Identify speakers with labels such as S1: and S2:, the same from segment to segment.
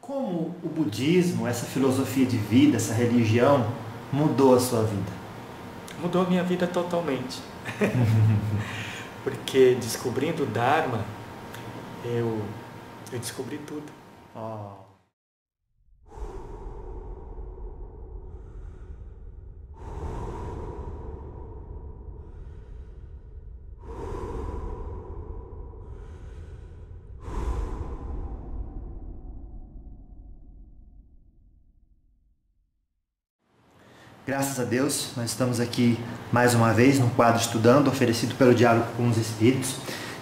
S1: Como o budismo, essa filosofia de vida, essa religião, mudou a sua vida?
S2: Mudou a minha vida totalmente. Porque descobrindo o Dharma, eu descobri tudo.
S1: Oh. Graças a Deus, nós estamos aqui mais uma vez no quadro Estudando, oferecido pelo Diálogo com os Espíritos.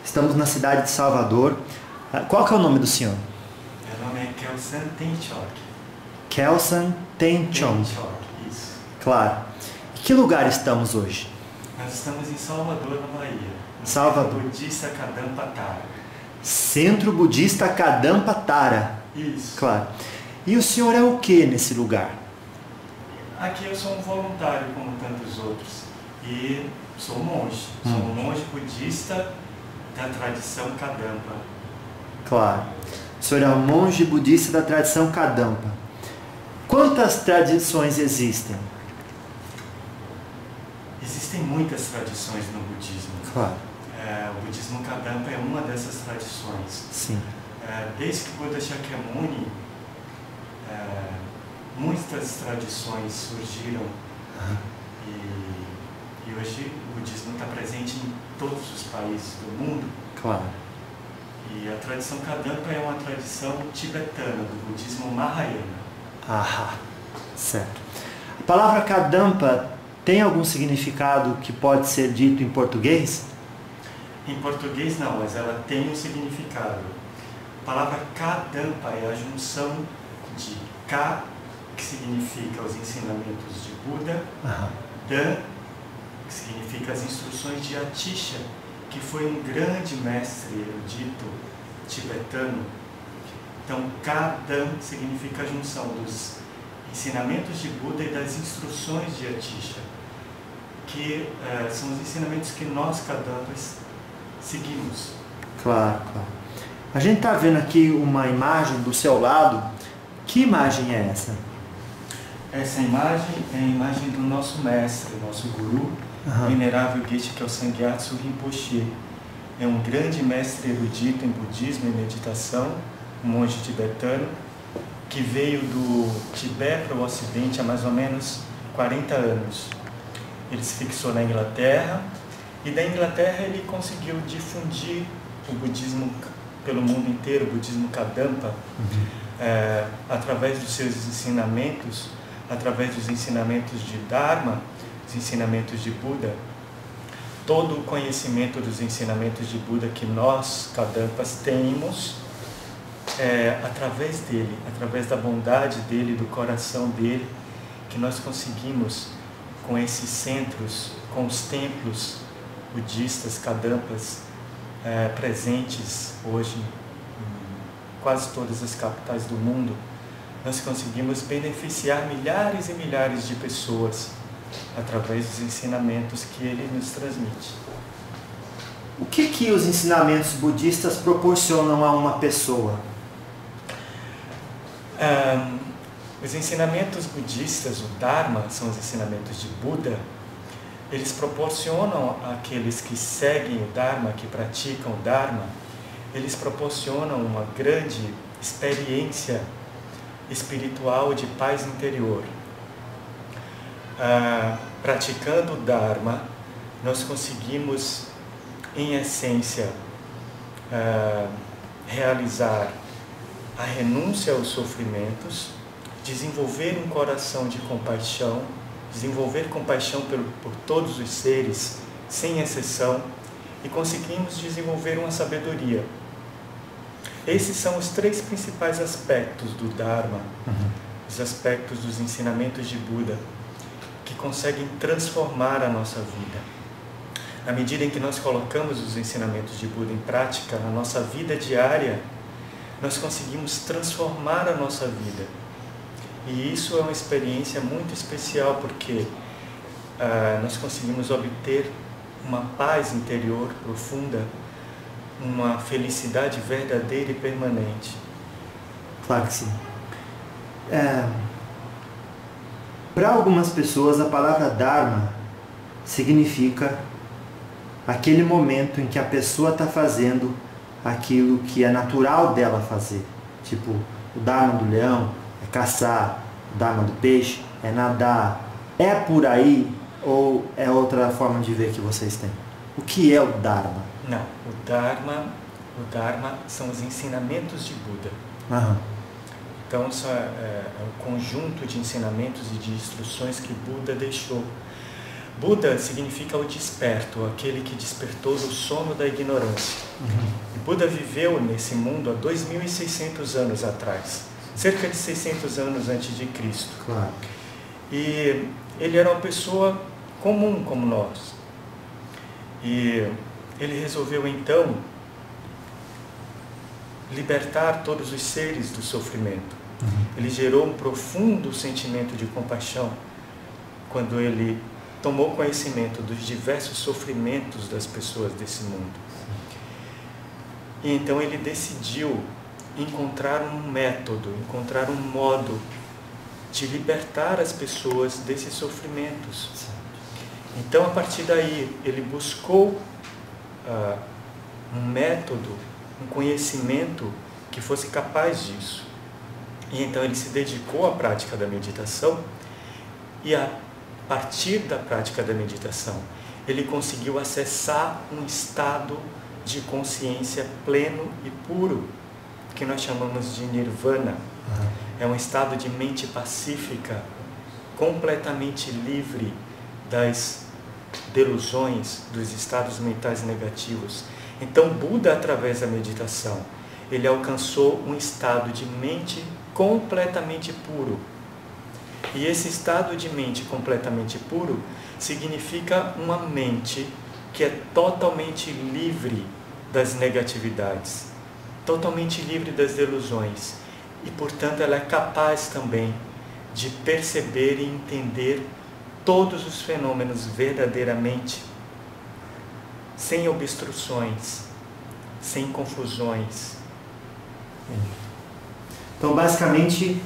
S1: Estamos na cidade de Salvador. Qual que é o nome do senhor?
S2: Meu nome é Kelsang Tenchok.
S1: Kelsang Tenchok.
S2: Isso.
S1: Claro. Em que lugar estamos hoje?
S2: Nós estamos em Salvador, na Bahia. No
S1: Salvador.
S2: Centro Budista Kadampa Thara.
S1: Centro Budista Kadampa Thara.
S2: Isso.
S1: Claro. E o senhor é o que nesse lugar?
S2: Aqui eu sou um voluntário como tantos outros e sou monge. Sou um monge budista da tradição Kadampa.
S1: Claro. O senhor é um monge budista da tradição Kadampa. Quantas tradições existem?
S2: Existem muitas tradições no budismo.
S1: Claro.
S2: O budismo Kadampa é uma dessas tradições.
S1: Sim.
S2: Desde que Buda Shakyamuni, muitas tradições surgiram e hoje o budismo está presente em todos os países do mundo.
S1: Claro.
S2: E a tradição Kadampa é uma tradição tibetana, do budismo Mahayana.
S1: Ah, certo. A palavra Kadampa tem algum significado que pode ser dito em português?
S2: Em português não, mas ela tem um significado. A palavra Kadampa é a junção de Ka, que significa os ensinamentos de Buda, Dan, que significa as instruções de Atisha, que foi um grande mestre erudito tibetano. Então, Kadam significa a junção dos ensinamentos de Buda e das instruções de Atisha, que são os ensinamentos que nós, Kadampas, seguimos.
S1: Claro, claro. A gente está vendo aqui uma imagem do seu lado. Que imagem é essa?
S2: Essa imagem é a imagem do nosso mestre, nosso guru, Venerável Geshe Kelsang Gyatso Rinpoche. É um grande mestre erudito em budismo e meditação, um monge tibetano, que veio do Tibete para o Ocidente há mais ou menos 40 anos. Ele se fixou na Inglaterra e da Inglaterra ele conseguiu difundir o budismo pelo mundo inteiro, o budismo Kadampa, através dos seus ensinamentos, através dos ensinamentos de Dharma, os ensinamentos de Buda. Todo o conhecimento dos ensinamentos de Buda que nós, Kadampas, temos, através dele, através da bondade dele, do coração dele, que nós conseguimos, com esses centros, com os templos budistas, Kadampas, presentes hoje em quase todas as capitais do mundo, nós conseguimos beneficiar milhares e milhares de pessoas através dos ensinamentos que ele nos transmite.
S1: O que os ensinamentos budistas proporcionam a uma pessoa?
S2: Os ensinamentos budistas, o Dharma, são os ensinamentos de Buda. Eles proporcionam àqueles que seguem o Dharma, que praticam o Dharma, eles proporcionam uma grande experiência espiritual de paz interior. Praticando o Dharma, nós conseguimos, em essência, realizar a renúncia aos sofrimentos, desenvolver um coração de compaixão, desenvolver compaixão por todos os seres, sem exceção, e conseguimos desenvolver uma sabedoria. Esses são os três principais aspectos do Dharma, os aspectos dos ensinamentos de Buda, que conseguem transformar a nossa vida. Na medida em que nós colocamos os ensinamentos de Buda em prática na nossa vida diária, nós conseguimos transformar a nossa vida. E isso é uma experiência muito especial, porque nós conseguimos obter uma paz interior profunda, uma felicidade verdadeira e permanente.
S1: Claro que sim. Para algumas pessoas, a palavra Dharma significa aquele momento em que a pessoa está fazendo aquilo que é natural dela fazer. Tipo, o Dharma do leão é caçar, o Dharma do peixe é nadar. É por aí ou é outra forma de ver que vocês têm? O que é o Dharma?
S2: Não, o Dharma são os ensinamentos de Buda.
S1: Aham.
S2: Então, é um conjunto de ensinamentos e de instruções que Buda deixou. Buda significa o desperto, aquele que despertou do sono da ignorância. E Buda viveu nesse mundo há 2.600 anos atrás, cerca de 600 anos antes de Cristo.
S1: Claro.
S2: E ele era uma pessoa comum como nós. E ele resolveu então libertar todos os seres do sofrimento. Ele gerou um profundo sentimento de compaixão quando ele tomou conhecimento dos diversos sofrimentos das pessoas desse mundo. E então ele decidiu encontrar um método, encontrar um modo de libertar as pessoas desses sofrimentos. Então, a partir daí, ele buscou um método, um conhecimento que fosse capaz disso. E então ele se dedicou à prática da meditação e a partir da prática da meditação, ele conseguiu acessar um estado de consciência pleno e puro, que nós chamamos de nirvana. É um estado de mente pacífica, completamente livre das delusões, dos estados mentais negativos. Então, Buda, através da meditação, ele alcançou um estado de mente completamente puro. E esse estado de mente completamente puro significa uma mente que é totalmente livre das negatividades, totalmente livre das delusões. E, portanto, ela é capaz também de perceber e entender todos os fenômenos verdadeiramente, sem obstruções, sem confusões.
S1: Então, basicamente,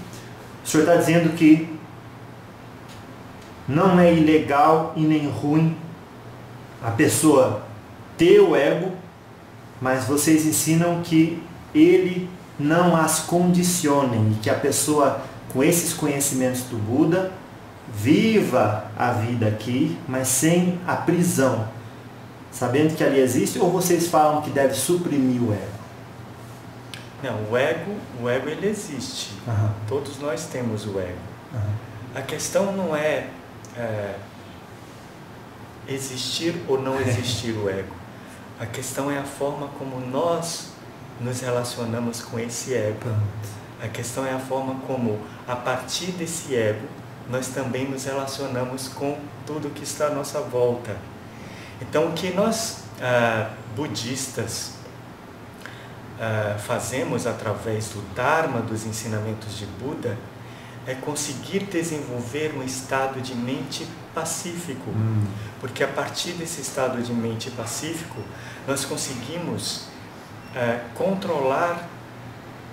S1: o senhor está dizendo que não é ilegal e nem ruim a pessoa ter o ego, mas vocês ensinam que ele não as condicionem e que a pessoa, com esses conhecimentos do Buda, viva a vida aqui, mas sem a prisão, sabendo que ali existe, ou vocês falam que deve suprimir o ego?
S2: Não, o ego ele existe. Todos nós temos o ego. A questão não é existir ou não existir o ego. A questão é a forma como nós nos relacionamos com esse ego. A questão é a forma como, a partir desse ego, nós também nos relacionamos com tudo que está à nossa volta. Então, o que nós, budistas, fazemos através do Dharma, dos ensinamentos de Buda, é conseguir desenvolver um estado de mente pacífico. Porque a partir desse estado de mente pacífico, nós conseguimos controlar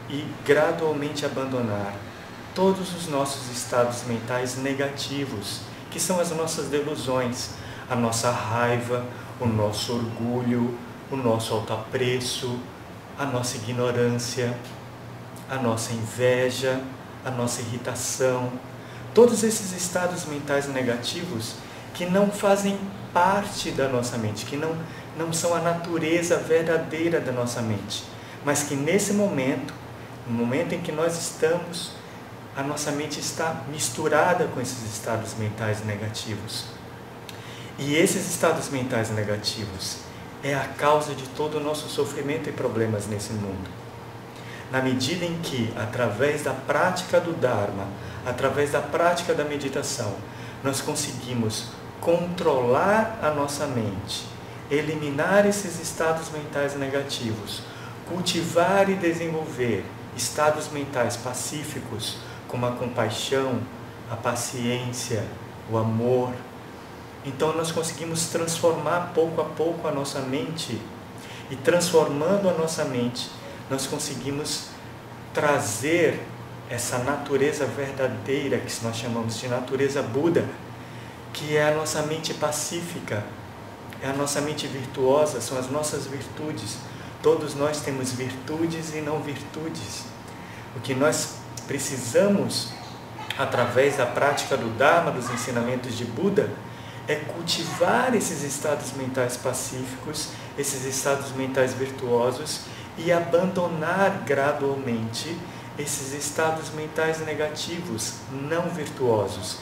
S2: e gradualmente abandonar todos os nossos estados mentais negativos, que são as nossas delusões, a nossa raiva, o nosso orgulho, o nosso autoapreço, a nossa ignorância, a nossa inveja, a nossa irritação, todos esses estados mentais negativos que não fazem parte da nossa mente, que não são a natureza verdadeira da nossa mente, mas que nesse momento, no momento em que nós estamos, a nossa mente está misturada com esses estados mentais negativos. E esses estados mentais negativos é a causa de todo o nosso sofrimento e problemas nesse mundo. Na medida em que, através da prática do Dharma, através da prática da meditação, nós conseguimos controlar a nossa mente, eliminar esses estados mentais negativos, cultivar e desenvolver estados mentais pacíficos, como a compaixão, a paciência, o amor. Então nós conseguimos transformar pouco a pouco a nossa mente, e transformando a nossa mente, nós conseguimos trazer essa natureza verdadeira que nós chamamos de natureza Buda, que é a nossa mente pacífica, é a nossa mente virtuosa, são as nossas virtudes. Todos nós temos virtudes e não virtudes. O que nós precisamos, através da prática do Dharma, dos ensinamentos de Buda, é cultivar esses estados mentais pacíficos, esses estados mentais virtuosos e abandonar gradualmente esses estados mentais negativos, não virtuosos,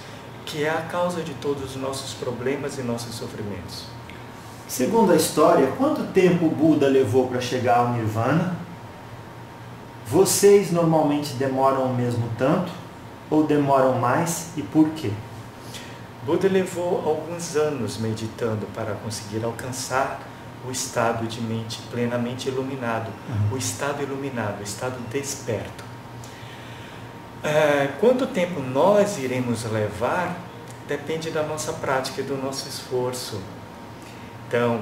S2: que é a causa de todos os nossos problemas e nossos sofrimentos.
S1: Segundo a história, quanto tempo o Buda levou para chegar ao Nirvana? Vocês normalmente demoram o mesmo tanto? Ou demoram mais? E por quê?
S2: Buda levou alguns anos meditando para conseguir alcançar o estado de mente plenamente iluminado, o estado iluminado, o estado desperto. Quanto tempo nós iremos levar depende da nossa prática e do nosso esforço. Então,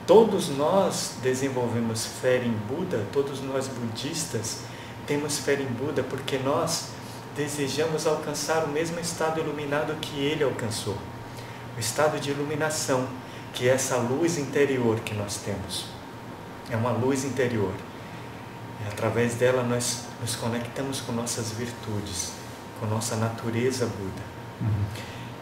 S2: todos nós desenvolvemos fé em Buda, todos nós budistas temos fé em Buda porque nós desejamos alcançar o mesmo estado iluminado que ele alcançou. O estado de iluminação, que é essa luz interior que nós temos. É uma luz interior. E através dela nós nos conectamos com nossas virtudes, com nossa natureza Buda.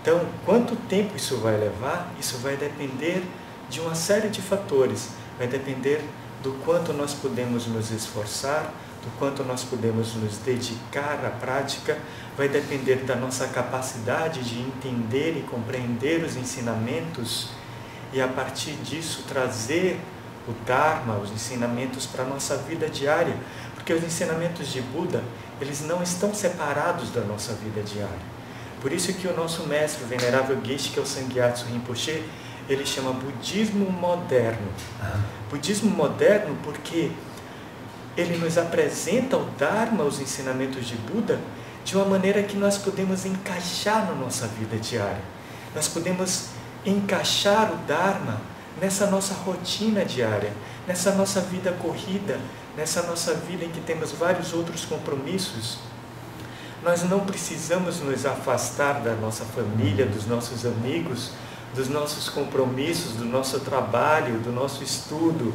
S2: Então, quanto tempo isso vai levar? Isso vai depender de uma série de fatores. Vai depender do quanto nós podemos nos esforçar, do quanto nós podemos nos dedicar à prática, vai depender da nossa capacidade de entender e compreender os ensinamentos e, a partir disso, trazer o Dharma, os ensinamentos para a nossa vida diária. Porque os ensinamentos de Buda, eles não estão separados da nossa vida diária. Por isso que o nosso mestre, o venerável Geshe-Kyo Gyatso Rinpoche, ele chama budismo moderno. Budismo moderno porque ele nos apresenta o Dharma, os ensinamentos de Buda, de uma maneira que nós podemos encaixar na nossa vida diária. Nós podemos encaixar o Dharma nessa nossa rotina diária, nessa nossa vida corrida, nessa nossa vida em que temos vários outros compromissos. Nós não precisamos nos afastar da nossa família, dos nossos amigos, dos nossos compromissos, do nosso trabalho, do nosso estudo,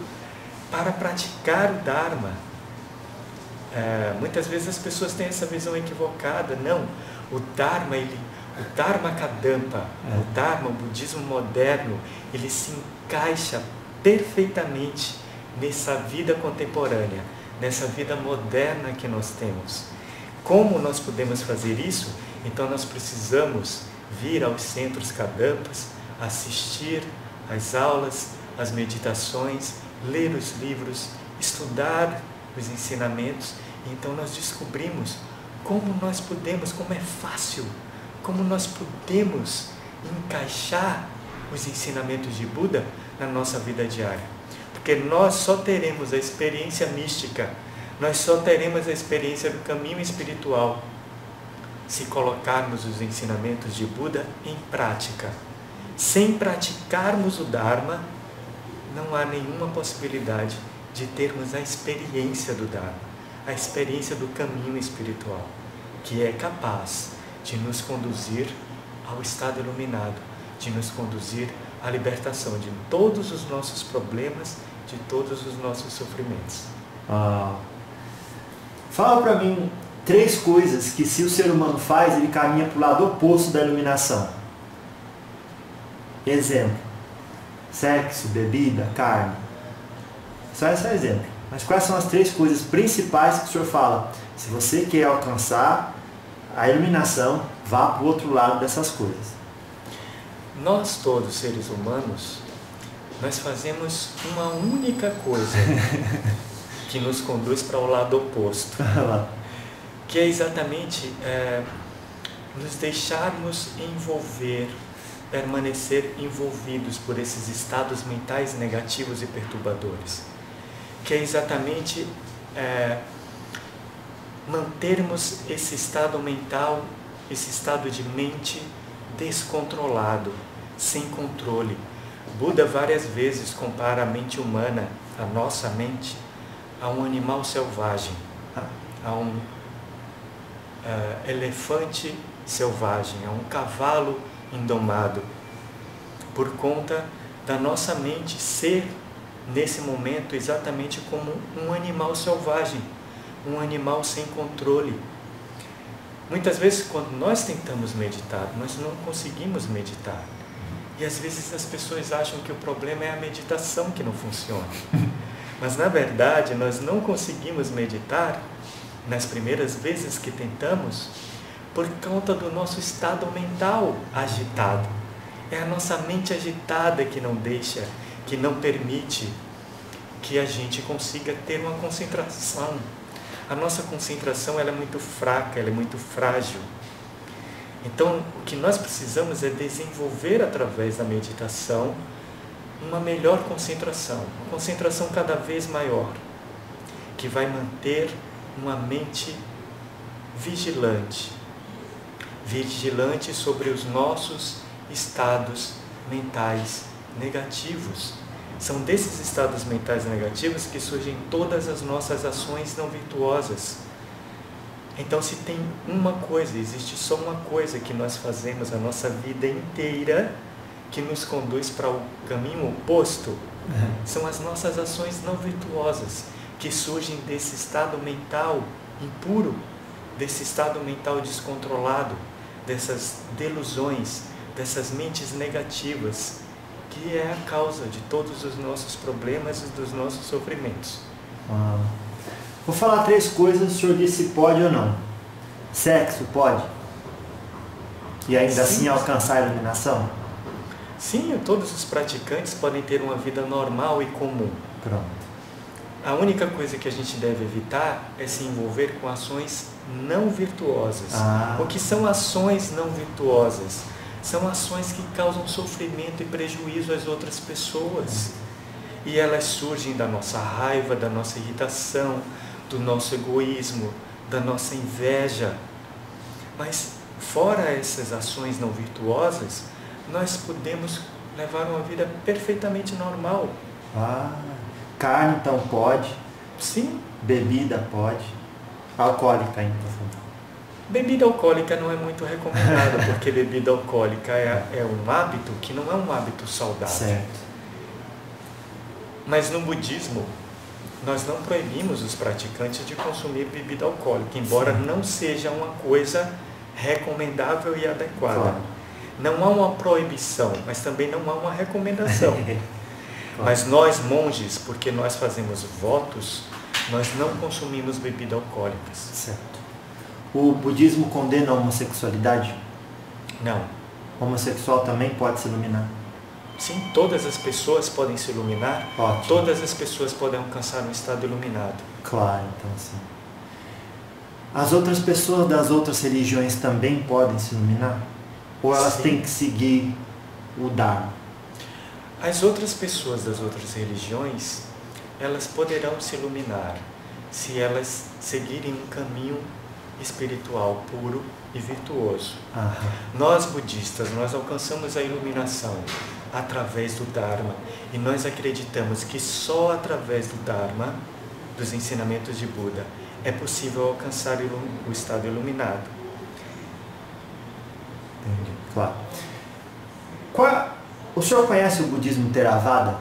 S2: para praticar o Dharma. Muitas vezes as pessoas têm essa visão equivocada. Não, o Dharma, o Dharma Kadampa, o Dharma, o budismo moderno, ele se encaixa perfeitamente nessa vida contemporânea, nessa vida moderna que nós temos. Como nós podemos fazer isso? Então nós precisamos vir aos centros Kadampas, assistir às aulas, às meditações, ler os livros, estudar os ensinamentos. Então nós descobrimos como nós podemos, como é fácil, como nós podemos encaixar os ensinamentos de Buda na nossa vida diária. Porque nós só teremos a experiência mística, nós só teremos a experiência do caminho espiritual se colocarmos os ensinamentos de Buda em prática. Sem praticarmos o Dharma, não há nenhuma possibilidade de termos a experiência do Dharma, a experiência do caminho espiritual, que é capaz de nos conduzir ao estado iluminado, de nos conduzir à libertação de todos os nossos problemas, de todos os nossos sofrimentos.
S1: Fala para mim 3 coisas que, se o ser humano faz, ele caminha para o lado oposto da iluminação. Exemplo: sexo, bebida, carne. Só esse é exemplo. Mas quais são as 3 coisas principais que o senhor fala? Se você quer alcançar a iluminação, vá para o outro lado dessas coisas.
S2: Nós todos, seres humanos, nós fazemos uma única coisa que nos conduz para o lado oposto, que é exatamente nos deixarmos envolver, permanecer envolvidos por esses estados mentais negativos e perturbadores, que é exatamente mantermos esse estado mental, esse estado de mente descontrolado, sem controle. Buda várias vezes compara a mente humana, a nossa mente, a um animal selvagem, a elefante selvagem, é um cavalo indomado, por conta da nossa mente ser, nesse momento, exatamente como um animal selvagem, um animal sem controle. Muitas vezes, quando nós tentamos meditar, nós não conseguimos meditar. E às vezes as pessoas acham que o problema é a meditação que não funciona. Mas na verdade, nós não conseguimos meditar nas primeiras vezes que tentamos por conta do nosso estado mental agitado. É a nossa mente agitada que não deixa, que não permite que a gente consiga ter uma concentração. A nossa concentração ela é muito fraca, ela é muito frágil. Então, o que nós precisamos é desenvolver através da meditação uma melhor concentração, uma concentração cada vez maior, que vai manter uma mente vigilante, vigilante sobre os nossos estados mentais negativos. São desses estados mentais negativos que surgem todas as nossas ações não virtuosas. Então, se tem uma coisa, existe só uma coisa que nós fazemos a nossa vida inteira que nos conduz para o caminho oposto, são as nossas ações não virtuosas, que surgem desse estado mental impuro, desse estado mental descontrolado, dessas delusões, dessas mentes negativas, que é a causa de todos os nossos problemas e dos nossos sofrimentos.
S1: Vou falar 3 coisas, o senhor disse se pode ou não. Sexo, pode? E ainda assim alcançar a iluminação?
S2: Sim, todos os praticantes podem ter uma vida normal e comum.
S1: Pronto.
S2: A única coisa que a gente deve evitar é se envolver com ações não virtuosas. O que são ações não virtuosas? São ações que causam sofrimento e prejuízo às outras pessoas. E elas surgem da nossa raiva, da nossa irritação, do nosso egoísmo, da nossa inveja. Mas, fora essas ações não virtuosas, nós podemos levar uma vida perfeitamente normal.
S1: Carne então pode?
S2: Sim.
S1: Bebida pode? Alcoólica então?
S2: Bebida alcoólica não é muito recomendada, porque bebida alcoólica é um hábito que não é um hábito saudável.
S1: Certo.
S2: Mas no budismo, nós não proibimos os praticantes de consumir bebida alcoólica, embora não seja uma coisa recomendável e adequada. Claro. Não há uma proibição, mas também não há uma recomendação. Claro. Mas nós, monges, porque nós fazemos votos, nós não consumimos bebidas alcoólicas.
S1: Certo. O budismo condena a homossexualidade?
S2: Não.
S1: O homossexual também pode se iluminar?
S2: Sim, todas as pessoas podem se iluminar.
S1: Ótimo.
S2: Todas as pessoas podem alcançar um estado iluminado.
S1: Claro, então sim. As outras pessoas das outras religiões também podem se iluminar? Ou elas têm que seguir o Dharma?
S2: As outras pessoas das outras religiões, elas poderão se iluminar se elas seguirem um caminho espiritual puro e virtuoso. Nós budistas, nós alcançamos a iluminação através do Dharma, e nós acreditamos que só através do Dharma, dos ensinamentos de Buda, é possível alcançar o estado iluminado.
S1: Entendi, claro. O senhor conhece o budismo Theravada?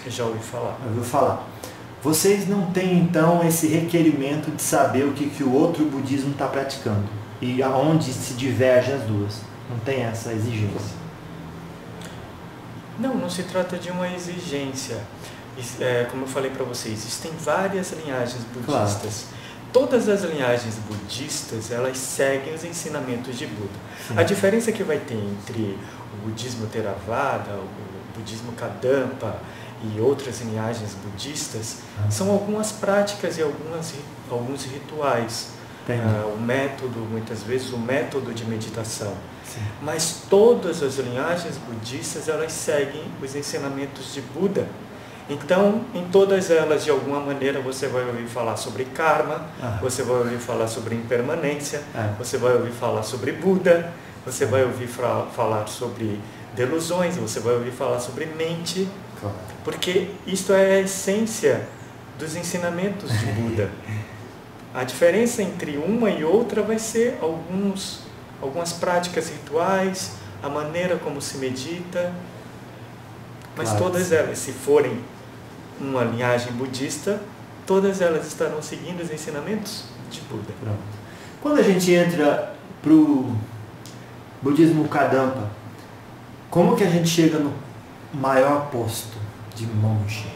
S2: Já ouvi falar.
S1: Ouviu falar. Vocês não têm, então, esse requerimento de saber o que o outro budismo está praticando e aonde se divergem as duas. Não tem essa exigência.
S2: Não se trata de uma exigência. Como eu falei para vocês, existem várias linhagens budistas. Claro. Todas as linhagens budistas, elas seguem os ensinamentos de Buda. Sim. A diferença que vai ter entre o budismo Theravada, o budismo Kadampa e outras linhagens budistas são algumas práticas e alguns rituais. O método, muitas vezes, o método de meditação.
S1: Sim.
S2: Mas todas as linhagens budistas, elas seguem os ensinamentos de Buda. Então, em todas elas, de alguma maneira, você vai ouvir falar sobre karma, você vai ouvir falar sobre impermanência, você vai ouvir falar sobre Buda, você vai ouvir falar sobre delusões, você vai ouvir falar sobre mente, porque isto é a essência dos ensinamentos de Buda. A diferença entre uma e outra vai ser algumas práticas rituais, a maneira como se medita, mas
S1: Claro.
S2: Todas elas, se forem uma linhagem budista, todas elas estarão seguindo os ensinamentos de Buda.
S1: Pronto. Quando a gente entra para o budismo Kadampa, como que a gente chega no maior posto de monge?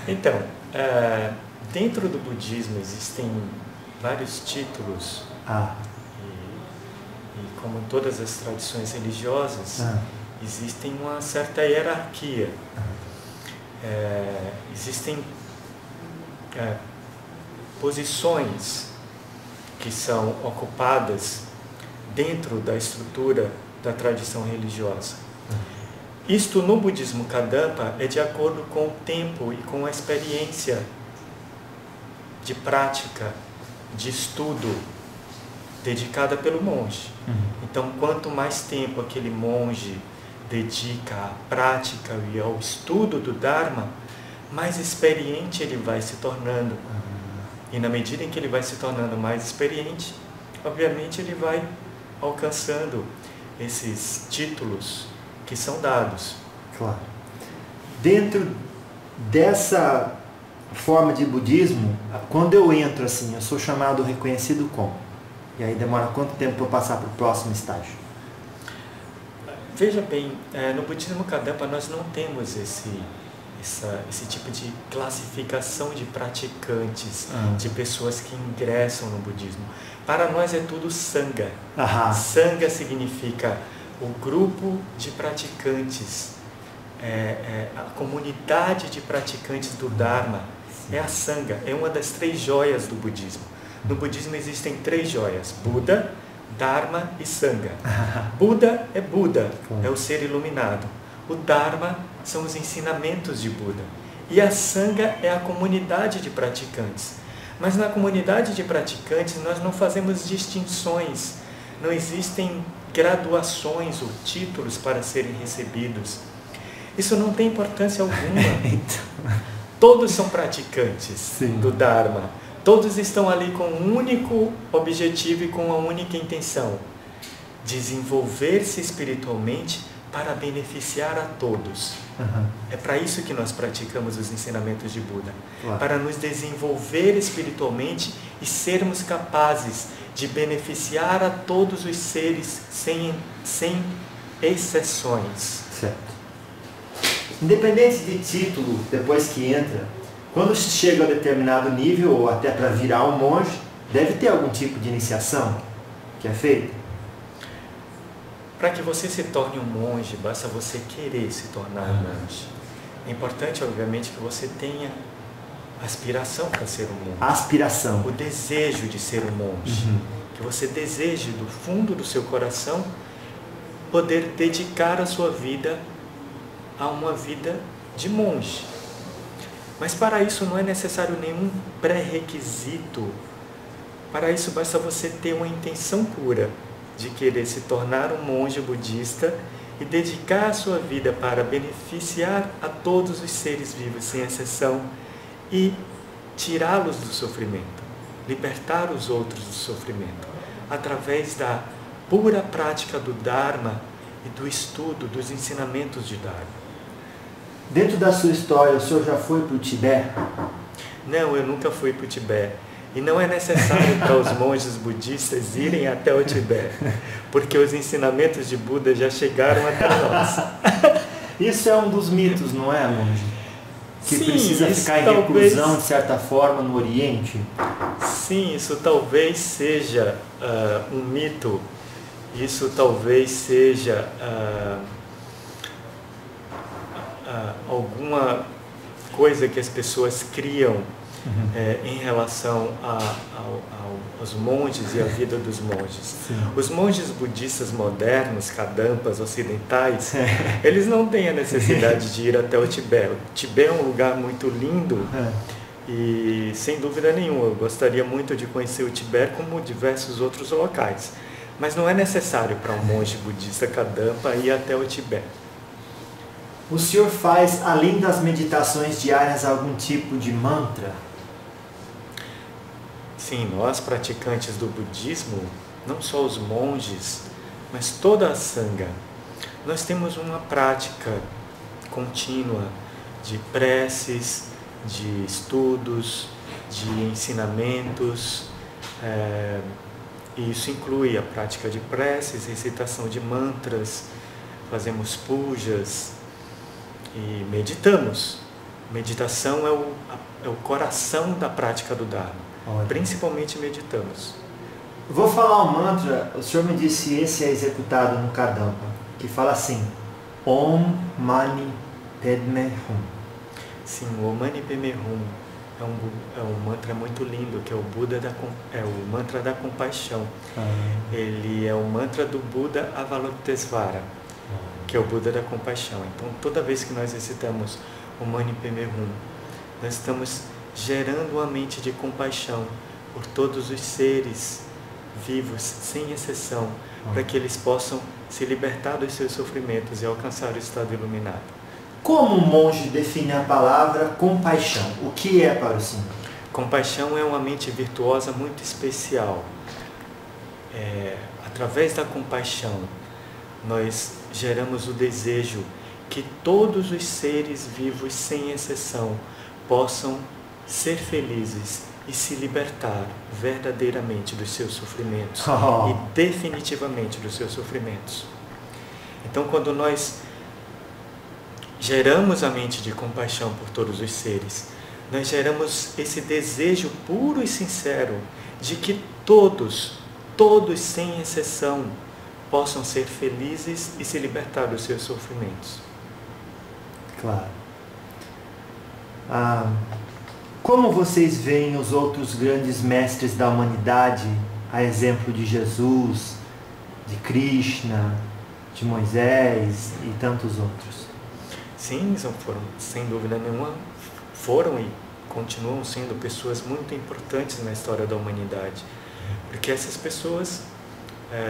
S2: Então, dentro do budismo existem vários títulos, e como em todas as tradições religiosas, existem uma certa hierarquia. Existem posições que são ocupadas dentro da estrutura da tradição religiosa. Isto no budismo Kadampa é de acordo com o tempo e com a experiência de prática, de estudo dedicada pelo monge. Então, quanto mais tempo aquele monge dedica à prática e ao estudo do Dharma, mais experiente ele vai se tornando. E na medida em que ele vai se tornando mais experiente, obviamente ele vai alcançando esses títulos que são dados.
S1: Claro. Dentro dessa forma de budismo, quando eu entro assim, eu sou chamado reconhecido como? E aí demora quanto tempo para eu passar para o próximo estágio?
S2: Veja bem, no budismo Kadampa nós não temos esse tipo de classificação de praticantes, de pessoas que ingressam no budismo. Para nós é tudo Sangha. Sangha significa o grupo de praticantes, a comunidade de praticantes do Dharma. É a Sangha, é uma das 3 joias do budismo. No budismo existem 3 joias: Buda, Dharma e Sangha. Buda, é o ser iluminado. O Dharma são os ensinamentos de Buda. E a Sangha é a comunidade de praticantes. Mas na comunidade de praticantes nós não fazemos distinções, não existem graduações ou títulos para serem recebidos. Isso não tem importância alguma. Todos são praticantes do Dharma. Todos estão ali com um único objetivo e com uma única intenção: desenvolver-se espiritualmente para beneficiar a todos. É para isso que nós praticamos os ensinamentos de Buda. Para nos desenvolver espiritualmente e sermos capazes de beneficiar a todos os seres sem exceções.
S1: Certo. Independente de título, depois que entra, quando se chega a determinado nível, ou até para virar um monge, deve ter algum tipo de iniciação que é feita?
S2: Para que você se torne um monge, basta você querer se tornar um monge. É importante, obviamente, que você tenha aspiração para ser um monge.
S1: Aspiração.
S2: O desejo de ser um monge. Que você deseje do fundo do seu coração poder dedicar a sua vida a uma vida de monge. Mas para isso não é necessário nenhum pré-requisito. Para isso basta você ter uma intenção pura de querer se tornar um monge budista e dedicar a sua vida para beneficiar a todos os seres vivos, sem exceção, e tirá-los do sofrimento, libertar os outros do sofrimento, através da pura prática do Dharma e do estudo dos ensinamentos de Dharma.
S1: Dentro da sua história, o senhor já foi para o Tibete?
S2: Não, eu nunca fui para o Tibete. E não é necessário para os monges budistas irem até o Tibete, porque os ensinamentos de Buda já chegaram até nós.
S1: Isso é um dos mitos, não é, monge? Que
S2: Sim,
S1: precisa ficar em reclusão, de certa forma, no Oriente?
S2: Sim, isso talvez seja um mito. Isso talvez seja alguma coisa que as pessoas criam em relação aos monges e à vida dos monges.
S1: Sim.
S2: Os monges budistas modernos, Kadampas ocidentais, eles não têm a necessidade de ir até o Tibete. O Tibete é um lugar muito lindo e, sem dúvida nenhuma, eu gostaria muito de conhecer o Tibete como diversos outros locais. Mas não é necessário para um monge budista Kadampa ir até o Tibete.
S1: O senhor faz, além das meditações diárias, algum tipo de mantra?
S2: Sim, nós praticantes do budismo, não só os monges, mas toda a sangha, nós temos uma prática contínua de preces, de estudos, de ensinamentos. E isso inclui a prática de preces, recitação de mantras, fazemos pujas e meditamos. Meditação é o coração da prática do Dharma.
S1: Ótimo.
S2: Principalmente meditamos.
S1: Vou falar um mantra, o senhor me disse se esse é executado no Kadampa, que fala assim: Om Mani Padme Hum.
S2: Sim, o Om Mani Padme Hum é um mantra muito lindo, que é o mantra da compaixão. Ele é o mantra do Buda Avalokitesvara, que é o Buda da compaixão. Então, toda vez que nós recitamos o Mani Padme Hum, nós estamos gerando uma mente de compaixão por todos os seres vivos, sem exceção, para que eles possam se libertar dos seus sofrimentos e alcançar o estado iluminado.
S1: Como um monge define a palavra compaixão? O que é para o senhor?
S2: Compaixão é uma mente virtuosa muito especial. Através da compaixão, nós geramos o desejo que todos os seres vivos, sem exceção, possam ser felizes e se libertar verdadeiramente dos seus sofrimentos e definitivamente dos seus sofrimentos. Então, quando nós geramos a mente de compaixão por todos os seres, nós geramos esse desejo puro e sincero de que todos sem exceção, possam ser felizes e se libertar dos seus sofrimentos.
S1: Claro. Como vocês veem os outros grandes mestres da humanidade, a exemplo de Jesus, de Krishna, de Moisés e tantos outros?
S2: Sim, sem dúvida nenhuma, foram e continuam sendo pessoas muito importantes na história da humanidade. Porque essas pessoas,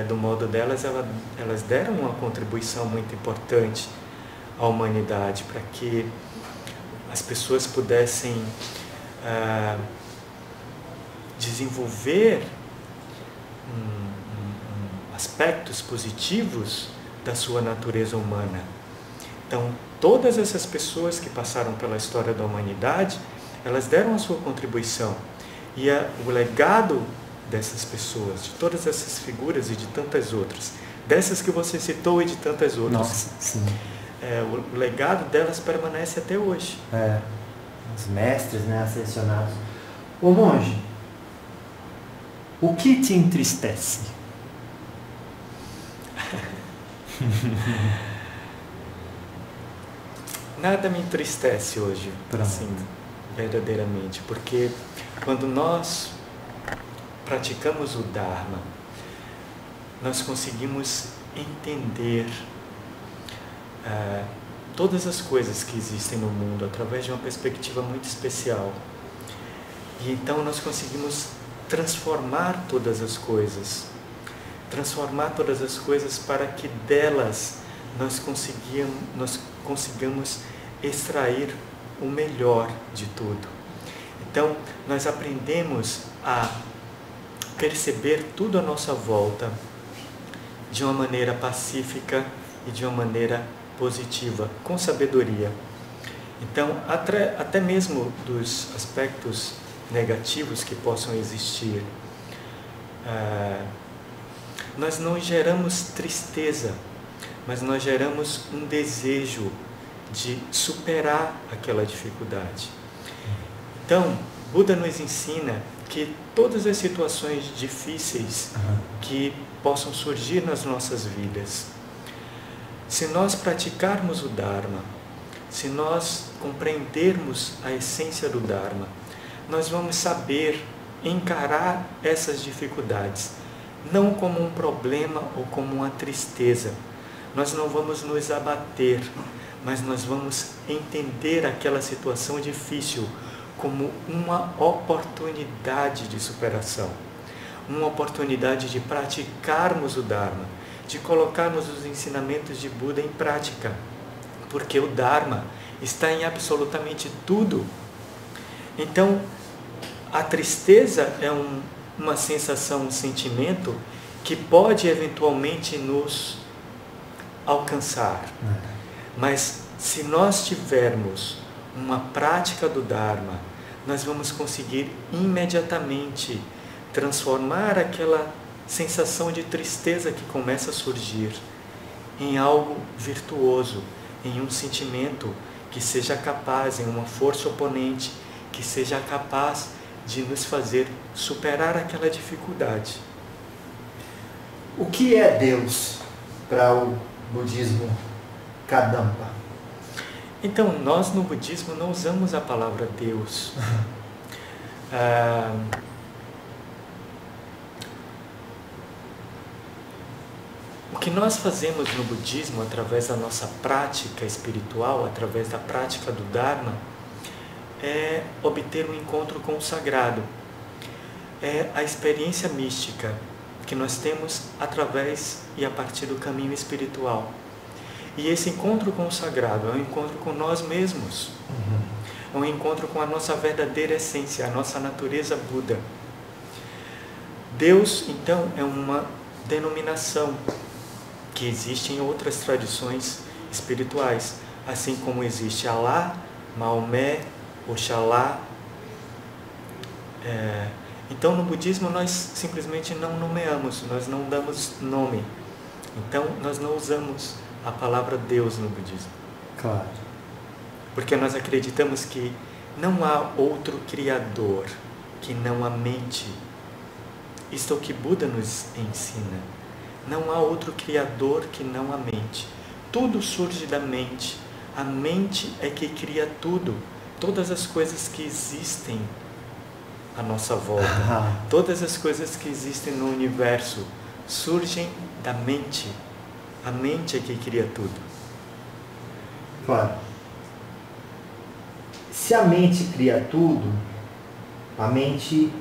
S2: do modo delas, elas deram uma contribuição muito importante à humanidade, para que as pessoas pudessem desenvolver aspectos positivos da sua natureza humana. Então, todas essas pessoas que passaram pela história da humanidade, elas deram a sua contribuição. E o legado dessas pessoas, de todas essas figuras e de tantas outras, dessas que você citou e de tantas outras,
S1: nossa, sim.
S2: O legado delas permanece até hoje.
S1: Os mestres, selecionados. Ô monge, o que te entristece?
S2: Nada me entristece hoje, assim, verdadeiramente, porque quando nós praticamos o Dharma, nós conseguimos entender todas as coisas que existem no mundo através de uma perspectiva muito especial. E então nós conseguimos transformar todas as coisas para que delas nós consigamos extrair o melhor de tudo. Então, nós aprendemos a perceber tudo à nossa volta de uma maneira pacífica e de uma maneira positiva, com sabedoria. Então, até mesmo dos aspectos negativos que possam existir, nós não geramos tristeza, mas nós geramos um desejo de superar aquela dificuldade. Então, Buda nos ensina que todas as situações difíceis que possam surgir nas nossas vidas, se nós praticarmos o Dharma, se nós compreendermos a essência do Dharma, nós vamos saber encarar essas dificuldades, não como um problema ou como uma tristeza. Nós não vamos nos abater, mas nós vamos entender aquela situação difícil como uma oportunidade de superação, uma oportunidade de praticarmos o Dharma, de colocarmos os ensinamentos de Buda em prática. porque o Dharma está em absolutamente tudo. Então, a tristeza é uma sensação, um sentimento que pode eventualmente nos alcançar. Mas se nós tivermos uma prática do Dharma, nós vamos conseguir imediatamente transformar aquela sensação de tristeza que começa a surgir em algo virtuoso, em um sentimento que seja capaz, em uma força oponente, que seja capaz de nos fazer superar aquela dificuldade.
S1: O que é Deus para o budismo Kadampa?
S2: Então, nós no budismo não usamos a palavra Deus. O que nós fazemos no budismo, através da nossa prática espiritual, através da prática do Dharma, é obter um encontro com o sagrado. É a experiência mística que nós temos através e a partir do caminho espiritual. E esse encontro com o sagrado é um encontro com nós mesmos. É um encontro com a nossa verdadeira essência, a nossa natureza Buda. Deus, então, é uma denominação que existe em outras tradições espirituais, assim como existe Alá, Maomé, Oxalá. Então, no budismo, nós simplesmente não nomeamos, nós não damos nome. Então, nós não usamos a palavra Deus no budismo.
S1: Claro.
S2: Porque nós acreditamos que não há outro Criador que não a mente. Isto é o que Buda nos ensina. Não há outro Criador que não a mente. Tudo surge da mente. A mente é que cria tudo. Todas as coisas que existem à nossa volta, todas as coisas que existem no universo, surgem da mente. A mente é que cria tudo.
S1: Claro. Se a mente cria tudo, a mente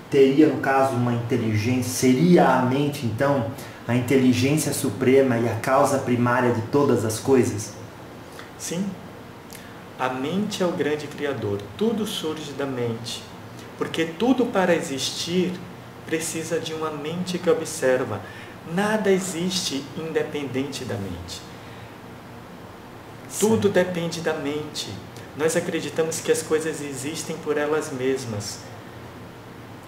S1: teria, no caso, uma inteligência, seria a mente, então, a inteligência suprema e a causa primária de todas as coisas?
S2: Sim. A mente é o grande criador. Tudo surge da mente. Porque tudo para existir precisa de uma mente que observa. Nada existe independente da mente. Tudo depende da mente. Nós acreditamos que as coisas existem por elas mesmas.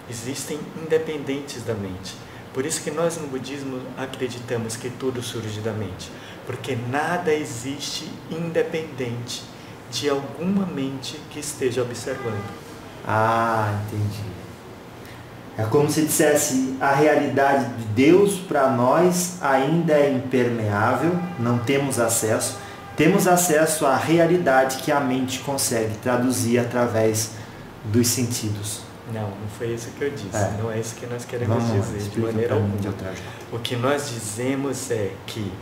S2: Existem independentes da mente. Por isso que nós no budismo acreditamos que tudo surge da mente. Porque nada existe independente de alguma mente que esteja observando.
S1: Ah, entendi. É como se dissesse, a realidade de Deus para nós ainda é impermeável, não temos acesso. Temos acesso à realidade que a mente consegue traduzir através dos sentidos.
S2: Não foi isso que eu disse. Não é isso que nós queremos dizer de maneira alguma. O que nós dizemos é que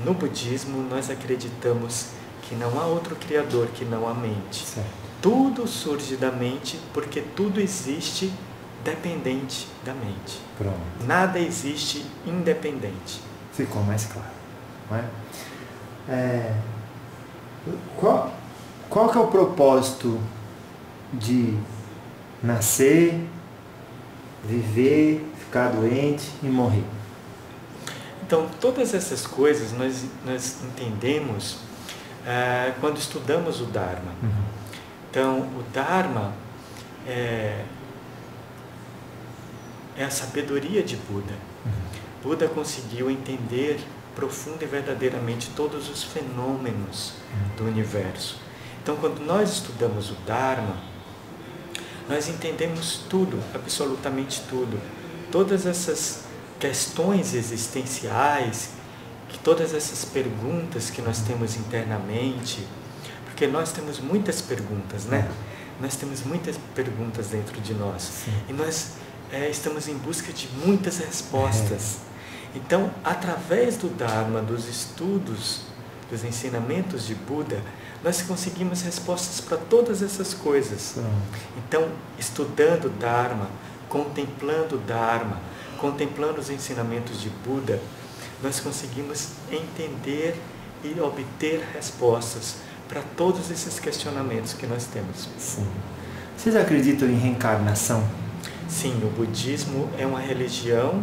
S2: no budismo nós acreditamos que não há outro criador que não a mente.
S1: Certo.
S2: Tudo surge da mente porque tudo existe dependente da mente.
S1: Pronto.
S2: Nada existe independente.
S1: Ficou mais claro, não é? Qual que é o propósito de nascer, viver, ficar doente e morrer?
S2: Então, todas essas coisas nós entendemos quando estudamos o Dharma. Então, o Dharma é a sabedoria de Buda. Buda conseguiu entender profunda e verdadeiramente todos os fenômenos do universo. Então, quando nós estudamos o Dharma, nós entendemos tudo, absolutamente tudo. Todas essas questões existenciais, todas essas perguntas que nós temos internamente, porque nós temos muitas perguntas, né? Nós temos muitas perguntas dentro de nós.
S1: Sim.
S2: E nós estamos em busca de muitas respostas. Então, através do Dharma, dos estudos, dos ensinamentos de Buda, nós conseguimos respostas para todas essas coisas. Então, estudando o Dharma, contemplando o Dharma, contemplando os ensinamentos de Buda, nós conseguimos entender e obter respostas para todos esses questionamentos que nós temos.
S1: Sim. Vocês acreditam em reencarnação?
S2: Sim, o budismo é uma religião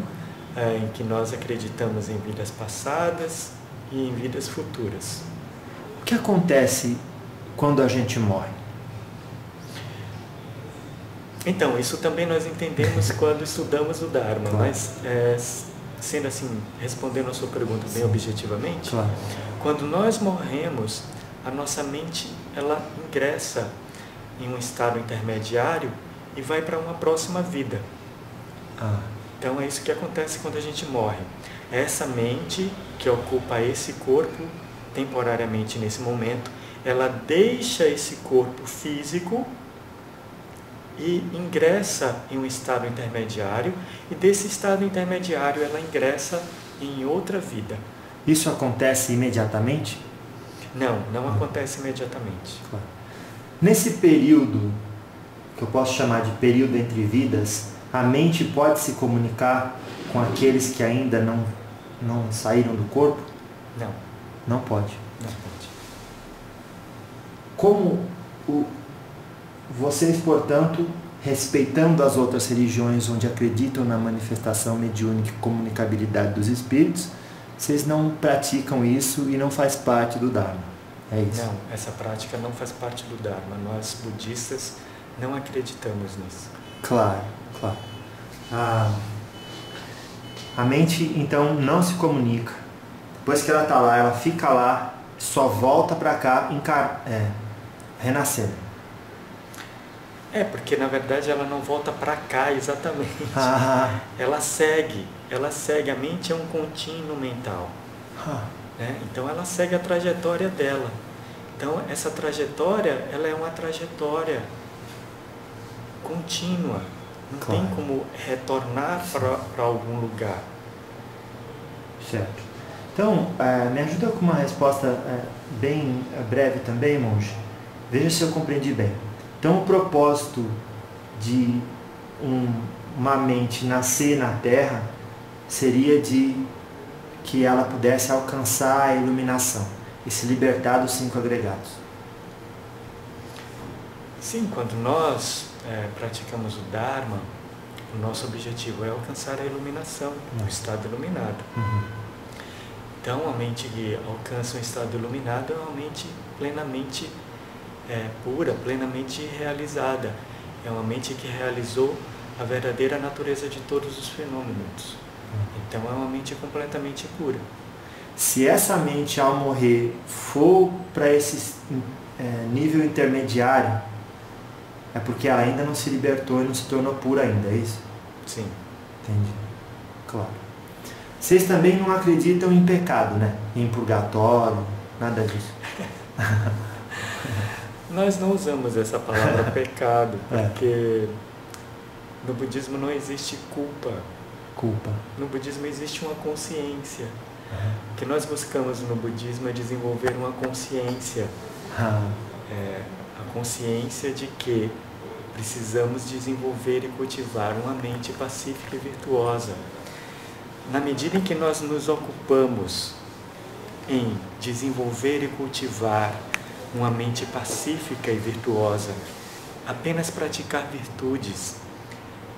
S2: em que nós acreditamos em vidas passadas e em vidas futuras.
S1: O que acontece quando a gente morre?
S2: Então, isso também nós entendemos quando estudamos o Dharma,
S1: claro.
S2: Mas sendo assim, respondendo a sua pergunta bem objetivamente,
S1: claro.
S2: Quando nós morremos, a nossa mente ela ingressa em um estado intermediário e vai para uma próxima vida. Então é isso que acontece quando a gente morre. Essa mente que ocupa esse corpo temporariamente nesse momento, ela deixa esse corpo físico e ingressa em um estado intermediário, e desse estado intermediário ela ingressa em outra vida.
S1: Isso acontece imediatamente?
S2: Não acontece imediatamente.
S1: Claro. Nesse período, que eu posso chamar de período entre vidas, a mente pode se comunicar com aqueles que ainda não saíram do corpo?
S2: Não.
S1: Não pode.
S2: Não pode.
S1: Como vocês, portanto, respeitando as outras religiões onde acreditam na manifestação mediúnica e comunicabilidade dos espíritos, vocês não praticam isso e não faz parte do Dharma? É isso?
S2: Não, essa prática não faz parte do Dharma. Nós, budistas, não acreditamos nisso.
S1: Claro, claro. A mente, então, não se comunica. Depois que ela está lá, ela fica lá, só volta para cá, renascendo.
S2: Porque na verdade ela não volta para cá exatamente. Ela segue, a mente é um contínuo mental. Né? Então ela segue a trajetória dela. Então essa trajetória, ela é uma trajetória contínua. Não tem como retornar para algum lugar.
S1: Certo. Então, me ajuda com uma resposta bem breve também, monge. Veja se eu compreendi bem. Então, o propósito de uma mente nascer na Terra seria de que ela pudesse alcançar a iluminação e se libertar dos 5 agregados.
S2: Sim, quando nós praticamos o Dharma, o nosso objetivo é alcançar a iluminação, o estado iluminado. Então, a mente que alcança um estado iluminado é uma mente plenamente pura, plenamente realizada. É uma mente que realizou a verdadeira natureza de todos os fenômenos. Então, é uma mente completamente pura.
S1: Se essa mente, ao morrer, for para esse nível intermediário, é porque ela ainda não se libertou e não se tornou pura ainda, é isso?
S2: Sim.
S1: Entendi. Claro. Vocês também não acreditam em pecado, né? Em purgatório, nada disso.
S2: Nós não usamos essa palavra pecado, porque no budismo não existe culpa. No budismo existe uma consciência. O que nós buscamos no budismo é desenvolver uma consciência. A consciência de que precisamos desenvolver e cultivar uma mente pacífica e virtuosa. Na medida em que nós nos ocupamos em desenvolver e cultivar uma mente pacífica e virtuosa, apenas praticar virtudes,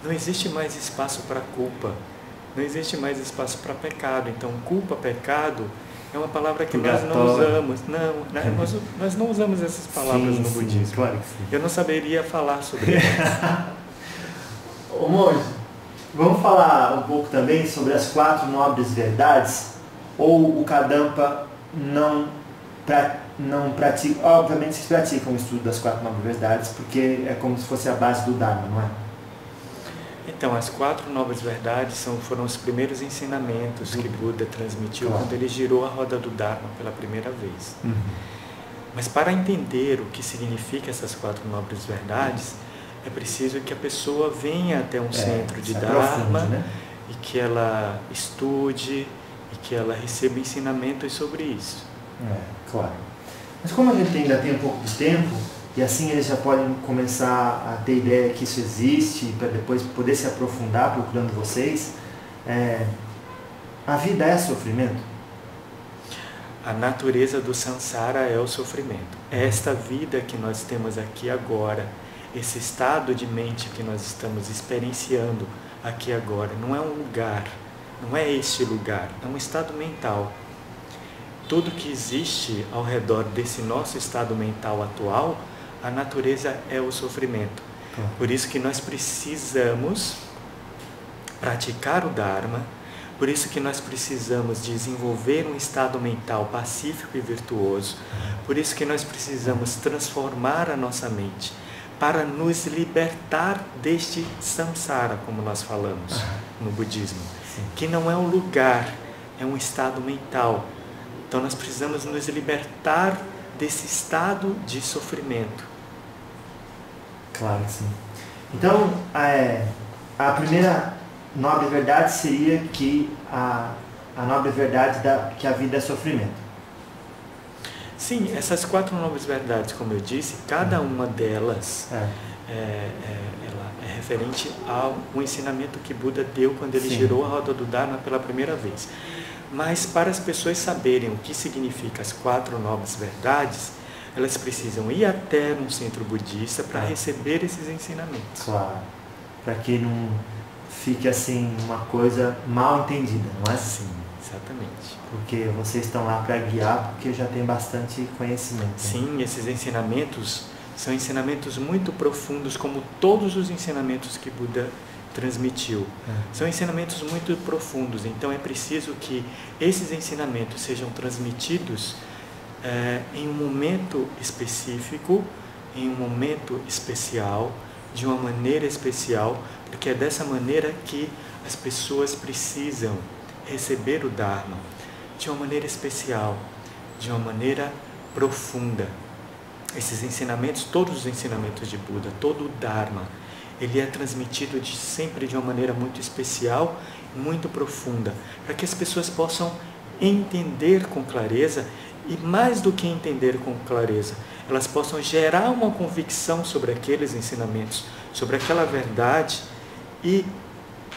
S2: não existe mais espaço para culpa, não existe mais espaço para pecado. Então, culpa, pecado, é uma palavra que nós não usamos. Nós não usamos essas palavras no budismo.
S1: Claro que sim.
S2: Eu não saberia falar sobre elas.
S1: Ô monge, vamos falar um pouco também sobre as 4 nobres verdades? Ou o Kadampa não pratica? Obviamente vocês praticam o estudo das 4 nobres verdades, porque é como se fosse a base do Dharma, não é?
S2: Então, as 4 nobres verdades foram os primeiros ensinamentos que Buda transmitiu quando ele girou a roda do Dharma pela primeira vez. Mas para entender o que significa essas 4 nobres verdades, é preciso que a pessoa venha até um centro de Dharma, né? E que ela estude e que ela receba ensinamentos sobre isso.
S1: Claro. Mas como a gente ainda tem um pouco de tempo, e assim eles já podem começar a ter ideia que isso existe, para depois poder se aprofundar procurando vocês, a vida é sofrimento?
S2: A natureza do samsara é o sofrimento. Esta vida que nós temos aqui agora, esse estado de mente que nós estamos experienciando aqui agora, não é um lugar, não é este lugar, é um estado mental. Tudo que existe ao redor desse nosso estado mental atual, a natureza é o sofrimento. Por isso que nós precisamos praticar o Dharma, por isso que nós precisamos desenvolver um estado mental pacífico e virtuoso, por isso que nós precisamos transformar a nossa mente para nos libertar deste samsara, como nós falamos no budismo, que não é um lugar, é um estado mental. Então nós precisamos nos libertar desse estado de sofrimento.
S1: Claro que sim. Então, a primeira nobre verdade seria que a nobre verdade que a vida é sofrimento.
S2: Sim, essas 4 nobres verdades, como eu disse, cada uma delas ela é referente ao ensinamento que Buda deu quando ele girou a roda do Dharma pela primeira vez. Mas para as pessoas saberem o que significa as 4 nobres verdades, elas precisam ir até um centro budista para receber esses ensinamentos.
S1: Claro, para que não fique assim uma coisa mal entendida, não é?
S2: Sim, exatamente.
S1: Porque vocês estão lá para guiar, porque já tem bastante conhecimento.
S2: Sim, esses ensinamentos são ensinamentos muito profundos, como todos os ensinamentos que Buda transmitiu. São ensinamentos muito profundos, então é preciso que esses ensinamentos sejam transmitidos em um momento específico, em um momento especial, de uma maneira especial, porque é dessa maneira que as pessoas precisam receber o Dharma, de uma maneira especial, de uma maneira profunda. Esses ensinamentos, todos os ensinamentos de Buda, todo o Dharma, ele é transmitido sempre de uma maneira muito especial, muito profunda, para que as pessoas possam entender com clareza, e mais do que entender com clareza, elas possam gerar uma convicção sobre aqueles ensinamentos, sobre aquela verdade, e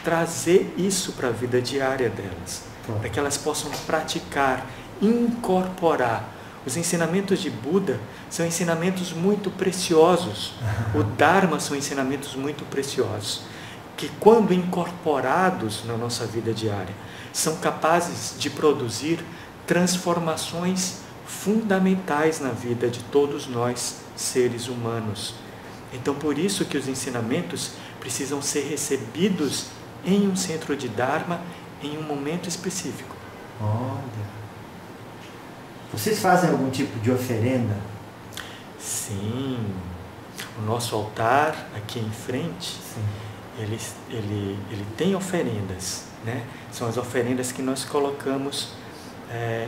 S2: trazer isso para a vida diária delas, para que elas possam praticar, incorporar. Os ensinamentos de Buda são ensinamentos muito preciosos. O Dharma são ensinamentos muito preciosos, que quando incorporados na nossa vida diária, são capazes de produzir transformações fundamentais na vida de todos nós, seres humanos. Então, por isso que os ensinamentos precisam ser recebidos em um centro de Dharma, em um momento específico.
S1: Olha. Vocês fazem algum tipo de oferenda?
S2: Sim. O nosso altar aqui em frente, ele tem oferendas, né? São as oferendas que nós colocamos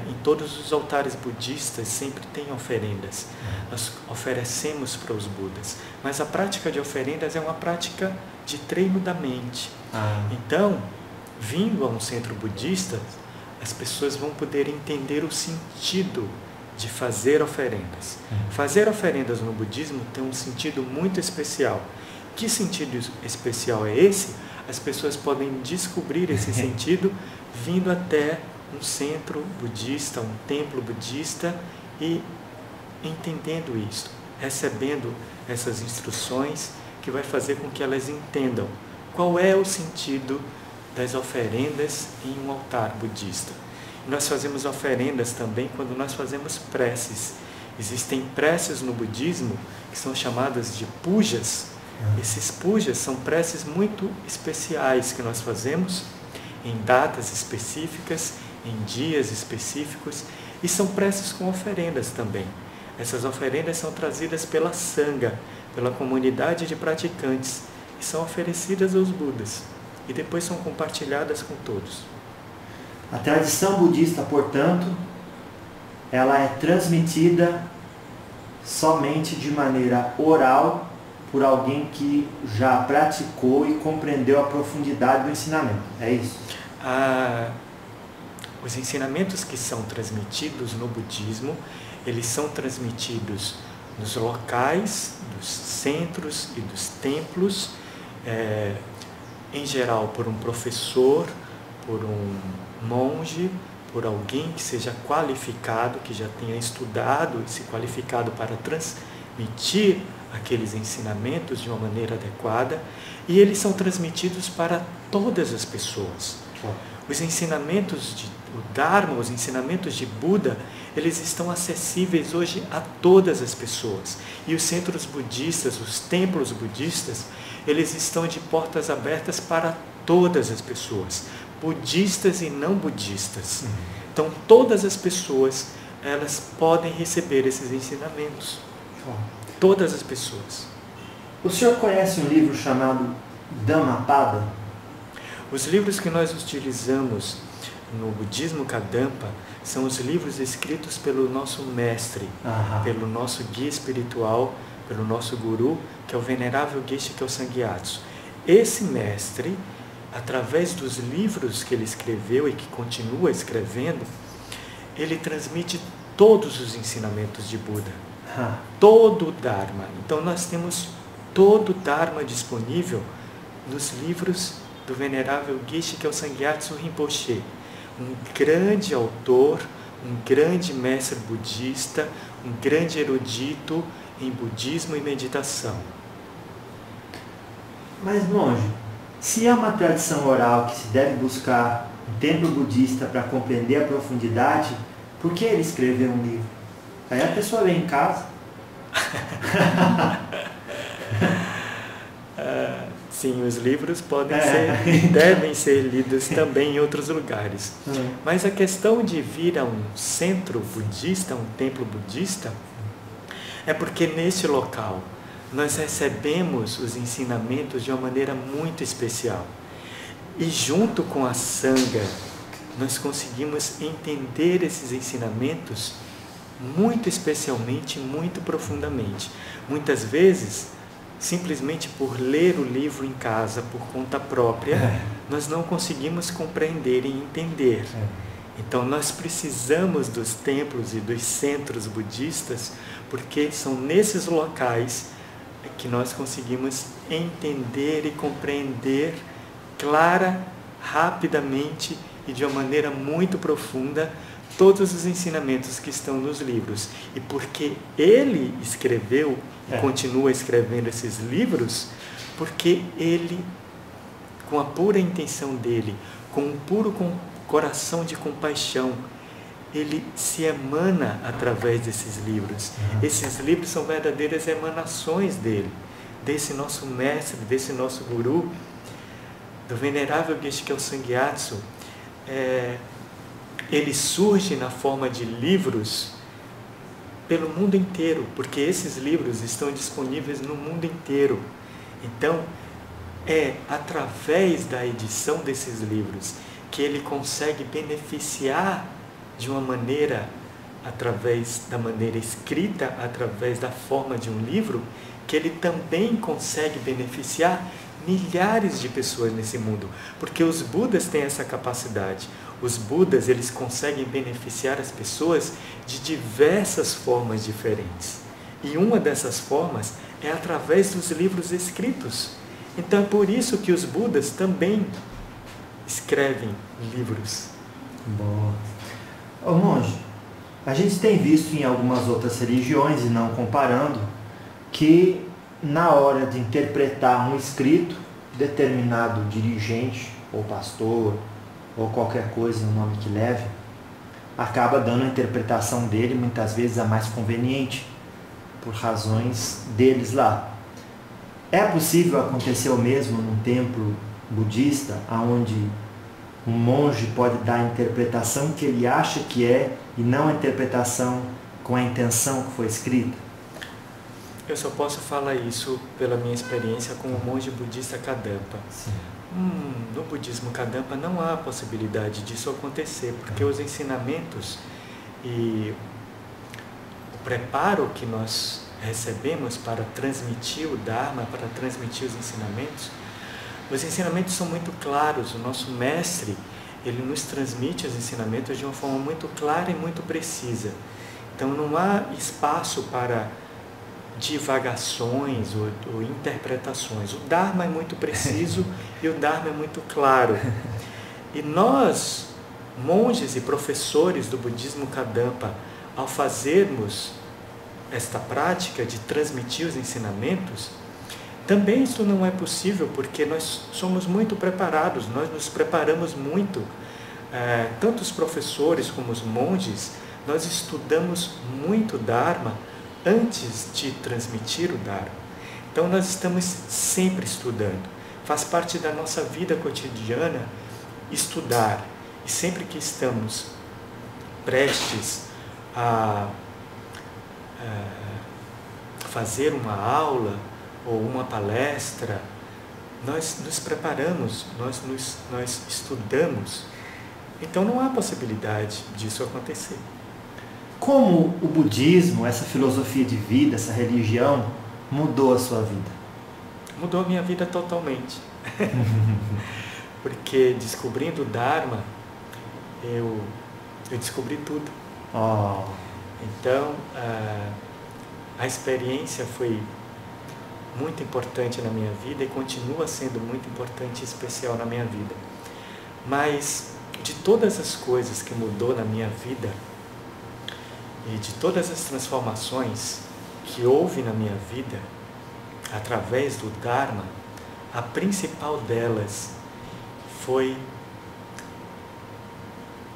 S2: em todos os altares budistas, sempre tem oferendas. Nós oferecemos para os Budas. Mas a prática de oferendas é uma prática de treino da mente. Então, vindo a um centro budista, as pessoas vão poder entender o sentido de fazer oferendas. Fazer oferendas no budismo tem um sentido muito especial. Que sentido especial é esse? As pessoas podem descobrir esse sentido vindo até um centro budista, um templo budista, e entendendo isso, recebendo essas instruções que vai fazer com que elas entendam qual é o sentido das oferendas em um altar budista. Nós fazemos oferendas também quando nós fazemos preces. Existem preces no budismo que são chamadas de pujas. Esses pujas são preces muito especiais que nós fazemos em datas específicas, em dias específicos, e são preces com oferendas também. Essas oferendas são trazidas pela Sangha, pela comunidade de praticantes, e são oferecidas aos Budas, e depois são compartilhadas com todos.
S1: A tradição budista, portanto, ela é transmitida somente de maneira oral por alguém que já praticou e compreendeu a profundidade do ensinamento. É isso?
S2: Os ensinamentos que são transmitidos no budismo, eles são transmitidos nos locais, dos centros e dos templos, em geral por um professor, por um monge, por alguém que seja qualificado, que já tenha estudado e se qualificado para transmitir aqueles ensinamentos de uma maneira adequada, e eles são transmitidos para todas as pessoas. Os ensinamentos do Dharma, os ensinamentos de Buda, eles estão acessíveis hoje a todas as pessoas. E os centros budistas, os templos budistas, eles estão de portas abertas para todas as pessoas, budistas e não budistas. Então, todas as pessoas, elas podem receber esses ensinamentos. Todas as pessoas.
S1: O senhor conhece um livro chamado Dhammapada?
S2: Os livros que nós utilizamos no budismo Kadampa são os livros escritos pelo nosso mestre, pelo nosso guia espiritual, pelo nosso guru, que é o venerável Geshe Kelsang Gyatso. Esse mestre, através dos livros que ele escreveu e que continua escrevendo, ele transmite todos os ensinamentos de Buda, todo o Dharma. Então nós temos todo o Dharma disponível nos livros do venerável Geshe Kelsang Gyatso Rinpoche, um grande autor, um grande mestre budista, um grande erudito em budismo e meditação.
S1: Mas, monge, se é uma tradição oral que se deve buscar um templo budista para compreender a profundidade, por que ele escreveu um livro? Aí a pessoa vem em casa.
S2: Sim, os livros podem devem ser lidos também em outros lugares. Mas a questão de vir a um centro budista, um templo budista, é porque nesse local nós recebemos os ensinamentos de uma maneira muito especial. E junto com a Sangha, nós conseguimos entender esses ensinamentos muito especialmente, muito profundamente. Muitas vezes, simplesmente por ler o livro em casa, por conta própria, nós não conseguimos compreender e entender. Então nós precisamos dos templos e dos centros budistas, porque são nesses locais que nós conseguimos entender e compreender clara, rapidamente e de uma maneira muito profunda todos os ensinamentos que estão nos livros. E porque ele escreveu e continua escrevendo esses livros, porque ele, com a pura intenção dele, com um puro coração de compaixão, ele se emana através desses livros. Esses livros são verdadeiras emanações dele, desse nosso mestre, desse nosso guru, do venerável Geshe Kelsang Gyatso. Ele surge na forma de livros pelo mundo inteiro, porque esses livros estão disponíveis no mundo inteiro. Então, é através da edição desses livros que ele consegue beneficiar de uma maneira, através da maneira escrita, através da forma de um livro, que ele também consegue beneficiar milhares de pessoas nesse mundo, porque os Budas têm essa capacidade. Os Budas, eles conseguem beneficiar as pessoas de diversas formas diferentes. E uma dessas formas é através dos livros escritos. Então é por isso que os Budas também escrevem livros.
S1: Boa. Ô monge, a gente tem visto em algumas outras religiões, e não comparando, que na hora de interpretar um escrito, determinado dirigente, ou pastor, ou qualquer coisa, o nome que leve, acaba dando a interpretação dele, muitas vezes a mais conveniente, por razões deles lá. É possível acontecer o mesmo num templo budista, onde um monge pode dar a interpretação que ele acha que é, e não a interpretação com a intenção que foi escrita?
S2: Eu só posso falar isso pela minha experiência com o monge budista Kadampa. No budismo Kadampa não há possibilidade disso acontecer, porque os ensinamentos e o preparo que nós recebemos para transmitir o Dharma, para transmitir os ensinamentos são muito claros. O nosso mestre, ele nos transmite os ensinamentos de uma forma muito clara e muito precisa. Então não há espaço para divagações ou interpretações. O Dharma é muito preciso e o Dharma é muito claro. E nós, monges e professores do budismo Kadampa, ao fazermos esta prática de transmitir os ensinamentos, também isso não é possível porque nós somos muito preparados, nós nos preparamos muito, tanto os professores como os monges, nós estudamos muito Dharma antes de transmitir o Dharma. Então nós estamos sempre estudando, faz parte da nossa vida cotidiana estudar, e sempre que estamos prestes a fazer uma aula ou uma palestra, nós nos preparamos, nós estudamos. Então não há possibilidade disso acontecer.
S1: Como o budismo, essa filosofia de vida, essa religião, mudou a sua vida?
S2: Mudou a minha vida totalmente. Porque descobrindo o Dharma, eu descobri tudo.
S1: Oh.
S2: Então, a experiência foi muito importante na minha vida e continua sendo muito importante e especial na minha vida. Mas, de todas as coisas que mudou na minha vida e de todas as transformações que houve na minha vida, através do Dharma, a principal delas foi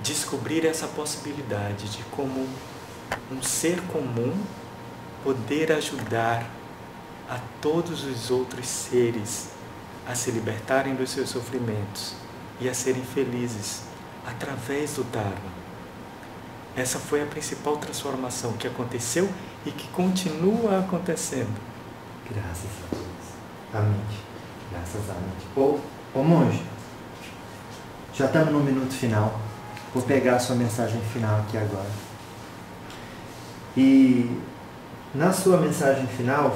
S2: descobrir essa possibilidade de como um ser comum poder ajudar a todos os outros seres a se libertarem dos seus sofrimentos e a serem felizes através do Dharma. Essa foi a principal transformação que aconteceu e que continua acontecendo.
S1: Graças a Deus. Amém. Graças a Deus. Ô monge, já estamos no minuto final. Vou pegar a sua mensagem final aqui agora. E na sua mensagem final,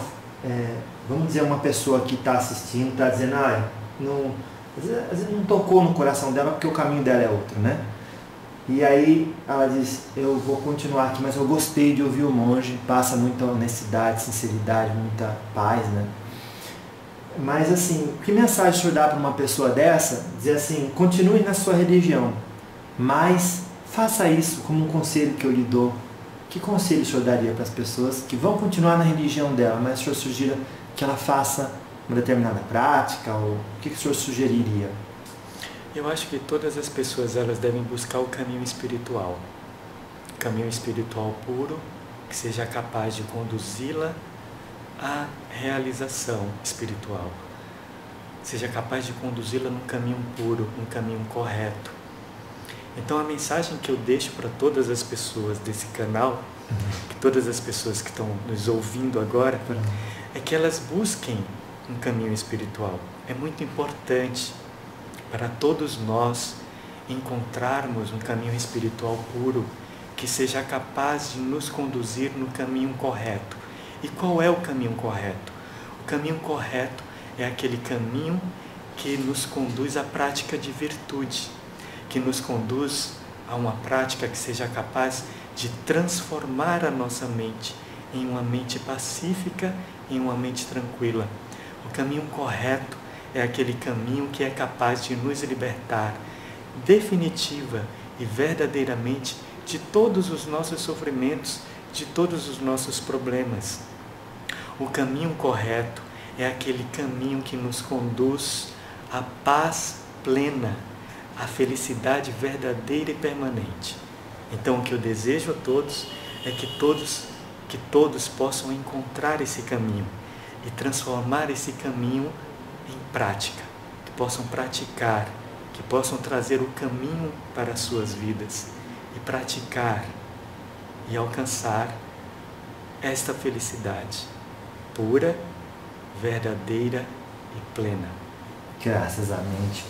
S1: vamos dizer, uma pessoa que está assistindo, está dizendo, às vezes não tocou no coração dela porque o caminho dela é outro, né? E aí ela diz, eu vou continuar aqui, mas eu gostei de ouvir o monge, passa muita honestidade, sinceridade, muita paz, né? Mas assim, que mensagem o senhor dá para uma pessoa dessa? Dizer assim, continue na sua religião, mas faça isso como um conselho que eu lhe dou. Que conselho o senhor daria para as pessoas que vão continuar na religião dela, mas o senhor sugira que ela faça uma determinada prática? Ou o que o senhor sugeriria?
S2: Eu acho que todas as pessoas elas devem buscar o caminho espiritual puro, que seja capaz de conduzi-la à realização espiritual, seja capaz de conduzi-la num caminho puro, num caminho correto. Então a mensagem que eu deixo para todas as pessoas desse canal, que todas as pessoas que estão nos ouvindo agora, é que elas busquem um caminho espiritual. É muito importante para todos nós encontrarmos um caminho espiritual puro que seja capaz de nos conduzir no caminho correto. E qual é o caminho correto? O caminho correto é aquele caminho que nos conduz à prática de virtude, que nos conduz a uma prática que seja capaz de transformar a nossa mente em uma mente pacífica, em uma mente tranquila. O caminho correto é aquele caminho que é capaz de nos libertar definitiva e verdadeiramente de todos os nossos sofrimentos, de todos os nossos problemas. O caminho correto é aquele caminho que nos conduz à paz plena, à felicidade verdadeira e permanente. Então o que eu desejo a todos é que todos possam encontrar esse caminho e transformar esse caminho em prática, que possam praticar, que possam trazer o caminho para as suas vidas e praticar e alcançar esta felicidade pura, verdadeira e plena.
S1: Graças a mente.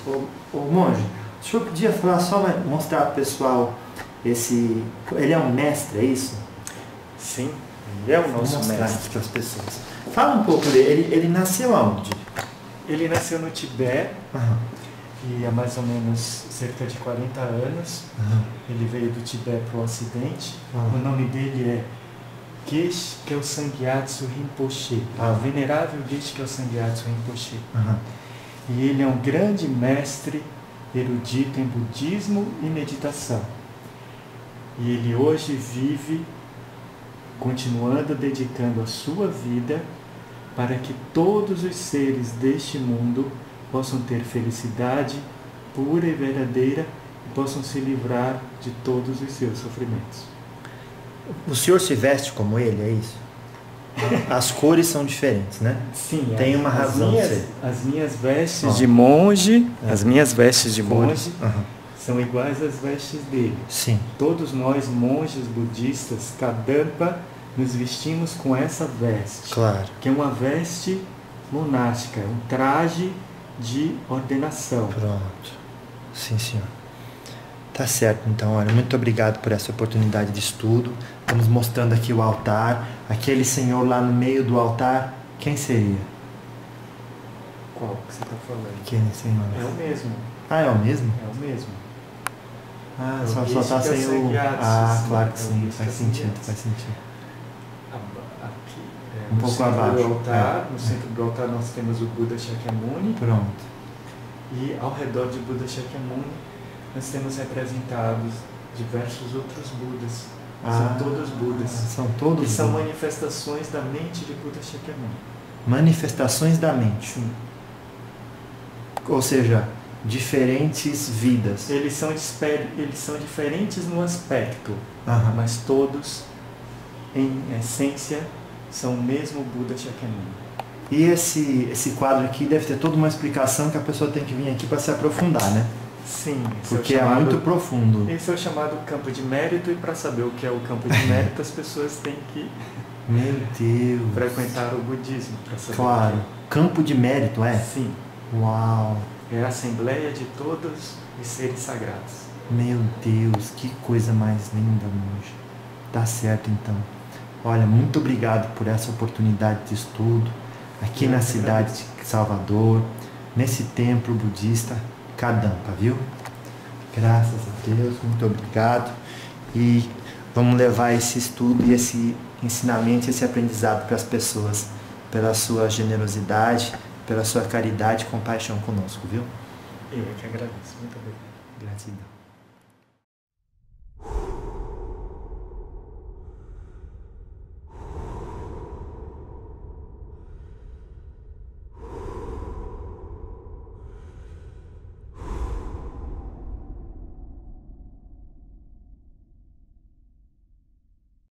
S1: Ô monge, o senhor podia falar, só mostrar para o pessoal ele é um mestre, é isso?
S2: Sim, ele é o nosso mestre.
S1: Para as pessoas. Fala um pouco dele, ele nasceu aonde?
S2: Ele nasceu no Tibete, e há mais ou menos cerca de 40 anos. Ele veio do Tibete para o Ocidente. O nome dele é Geshe Kelsang Gyatso Rinpoche, o venerável Geshe Kelsang Gyatso Rinpoche. E ele é um grande mestre erudito em budismo e meditação. E ele hoje vive continuando dedicando a sua vida para que todos os seres deste mundo possam ter felicidade pura e verdadeira e possam se livrar de todos os seus sofrimentos.
S1: O senhor se veste como ele, é isso? As cores são diferentes, né?
S2: Sim,
S1: tem uma razão.
S2: As minhas vestes de monge, as minhas vestes de monge são iguais às vestes dele.
S1: Sim.
S2: Todos nós, monges budistas, Kadampa, nos vestimos com essa veste.
S1: Claro.
S2: Que é uma veste monástica, um traje de ordenação.
S1: Pronto. Sim, senhor. Tá certo, então, olha, muito obrigado por essa oportunidade de estudo. Estamos mostrando aqui o altar. Aquele senhor lá no meio do altar, quem seria?
S2: Qual que você está falando?
S1: Aquele senhor.
S2: É o mesmo.
S1: Ah, é o mesmo?
S2: É o mesmo.
S1: Ah, só tá sem o... Ah, claro que sim, faz sentido, faz sentido.
S2: Aqui,
S1: um pouco abaixo.
S2: No centro do altar nós temos o Buda Shakyamuni.
S1: Pronto.
S2: E ao redor de Buda Shakyamuni nós temos representados diversos outros Budas. São todos Budas.
S1: São todos
S2: e são
S1: Budas.
S2: manifestações da mente de Buda Shakyamuni.
S1: Manifestações da mente.
S2: Sim.
S1: Ou seja, diferentes vidas.
S2: Eles são diferentes no aspecto, mas todos, em essência, são o mesmo Buda Shakyamuni.
S1: E esse quadro aqui deve ter toda uma explicação que a pessoa tem que vir aqui para se aprofundar, né?
S2: Sim.
S1: Porque é muito profundo.
S2: Esse é o chamado campo de mérito, e para saber o que é o campo de mérito, as pessoas têm que
S1: Meu Deus.
S2: frequentar o budismo para saber.
S1: Claro. Campo de mérito, é?
S2: Sim.
S1: Uau.
S2: É a assembleia de todos os seres sagrados.
S1: Meu Deus, que coisa mais linda, monge. Tá certo, então. Olha, muito obrigado por essa oportunidade de estudo aqui na cidade de Salvador, nesse templo budista Kadampa, viu? Graças a Deus, muito obrigado. E vamos levar esse estudo e esse ensinamento, esse aprendizado para as pessoas, pela sua generosidade, pela sua caridade e compaixão conosco, viu?
S2: Eu que agradeço. Muito obrigado.
S1: Gratidão.